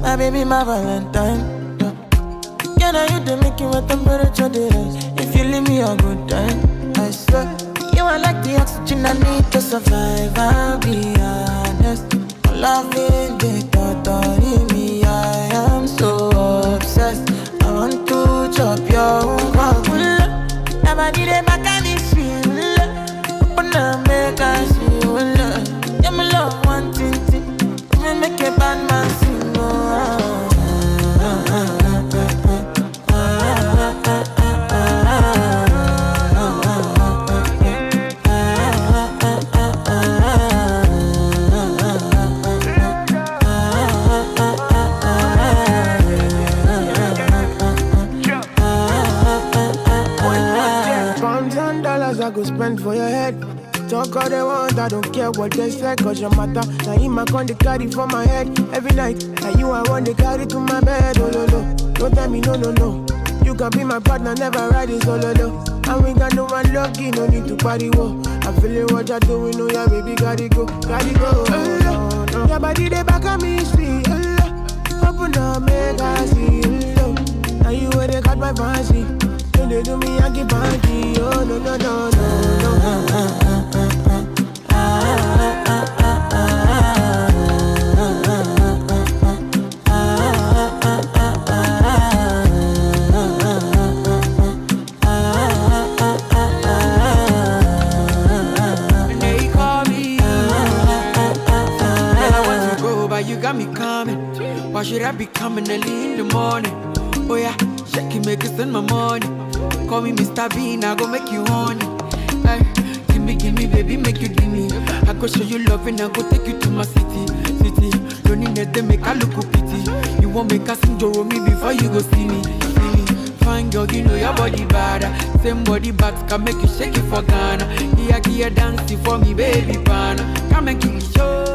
My baby, my Valentine. Yeah, now you do make you a temperature the rise. If you leave me a good time, I swear. You are like the oxygen I need to survive. I'll be honest. Loving the thought of me, I am so obsessed. I want to chop your heart. Never did it back and it's real. Open up, make us feel. Yeah, my love, one thing. Me make a bad man sing. I go spend for your head. Talk all they want, I don't care what they say, cause your matter. Now him I con the carry for my head every night. Now you I want to carry to my bed, oh no no. Don't tell me no no no. You can be my partner, never ride it solo no. And we got no one lucky, no need to party wo. I'm feeling what you're doing, oh yeah baby, gotta go, gotta go. Your body they back on me, sweet. Open up, make I see. Now you where they got my fancy. They do me Yankee Panky, oh no no no no no. And they call me, girl I want to go, but you got me coming. Why should I be coming early in the morning? Oh yeah, shake it, make it spend my money. Call me Mr. Bean, I go make you honey. Ay, give me, baby, make you give me. I go show you love and I go take you to my city. Don't need that, make I look pity. You won't make us enjoy me before you go see me. Fine girl, you know your body bad. Same body bags can make you shake it for Ghana. Here, dancing for me, baby, pana. Come and give me show.